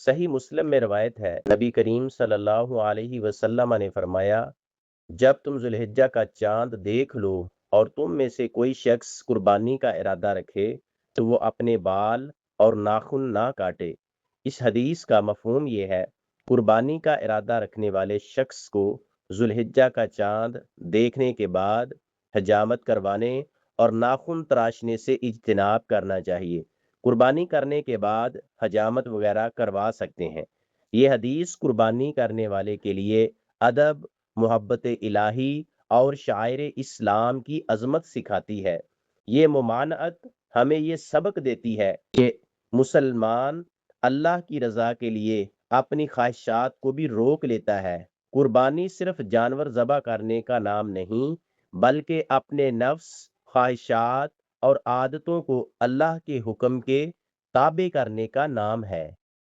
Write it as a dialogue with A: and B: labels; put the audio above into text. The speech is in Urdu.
A: صحیح مسلم میں روایت ہے، نبی کریم صلی اللہ علیہ وسلم نے فرمایا، جب تم ذوالحجہ کا چاند دیکھ لو اور تم میں سے کوئی شخص قربانی کا ارادہ رکھے تو وہ اپنے بال اور ناخن نہ کاٹے۔ اس حدیث کا مفہوم یہ ہے، قربانی کا ارادہ رکھنے والے شخص کو ذوالحجہ کا چاند دیکھنے کے بعد حجامت کروانے اور ناخن تراشنے سے اجتناب کرنا چاہیے۔ قربانی کرنے کے بعد حجامت وغیرہ کروا سکتے ہیں۔ یہ حدیث قربانی کرنے والے کے لیے ادب، محبت الہی اور شاعر اسلام کی عظمت سکھاتی ہے۔ یہ ممانعت ہمیں یہ سبق دیتی ہے کہ مسلمان اللہ کی رضا کے لیے اپنی خواہشات کو بھی روک لیتا ہے۔ قربانی صرف جانور ذبح کرنے کا نام نہیں، بلکہ اپنے نفس، خواہشات اور عادتوں کو اللہ کے حکم کے تابع کرنے کا نام ہے۔